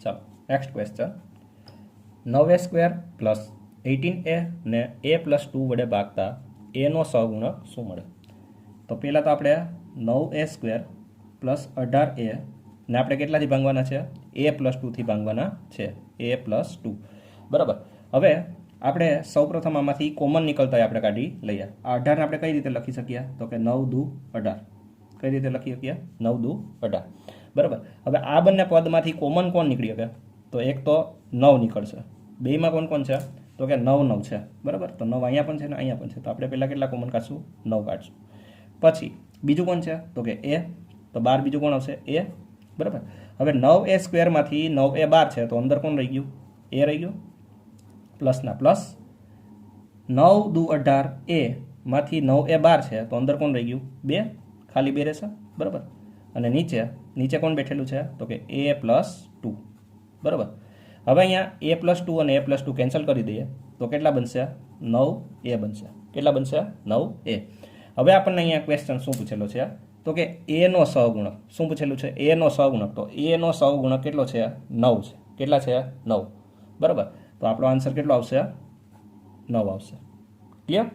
ચાલો next question 9a² plus 18a ને a+2 વડે ભાગતા એનો સહગુણક શું મળે? તો પહેલાં તો આપણે 9a² પ્લસ 18a ને આપણે કેટલાથી ભાંગવાના છે? a+2થી ભાંગવાના છે, a+2 બરાબર. હવે આપણે સૌપ્રથમ આમાંથી કોમન નીકળતા આપણે કાઢી લઈએ. આ 18ને આપણે કઈ રીતે લખી શકીએ? તો કે 9 દુ 18. કઈ રીતે લખી શકીએ? 9 દુ 18 બરાબર. હવે આ બંને પદમાંથી કોમન કોણ નીકળી શકે? તો એક તો 9 નીકળશે. બેમાં કોણ કોણ છે? તો કે 9 9 છે બરાબર. તો 9 અહીંયા પણ છે ને અહીંયા પણ છે. તો આપણે પહેલાં કેટલા કોમન કાઢશું? 9 કાઢશું. પછી બીજું કોણ છે? તો કે a. તો 12 બીજું કોણ આવશે? a બરાબર. હવે 9a² માંથી 9a 12 છે તો અંદર કોણ રહી ગયું? a રહી ગયું. પ્લસના પ્લસ 9 દુ 18 a માંથી 9a 12 છે તો અંદર કોણ રહી ગયું? 2. ખાલી 2 રહેશે બરાબર. અને નીચે કોણ બેઠેલું છે? તો કે a+2 બરાબર. હવે અહીંયા a+2 અને a+2 કેન્સલ કરી દઈએ તો કેટલા બનશે? 9a બનશે. કેટલા બનશે? 9a. હવે આપણને અહીંયા ક્વેશ્ચન શું પૂછેલો છે? તો કે a નો સહગુણક શું પૂછેલું છે? a નો સહગુણક. તો a નો સહગુણક કેટલો છે? 9 છે. કેટલા છે? 9 બરાબર. તો આપણો આન્સર કેટલો આવશે? 9 આવશે. ક્લિયર?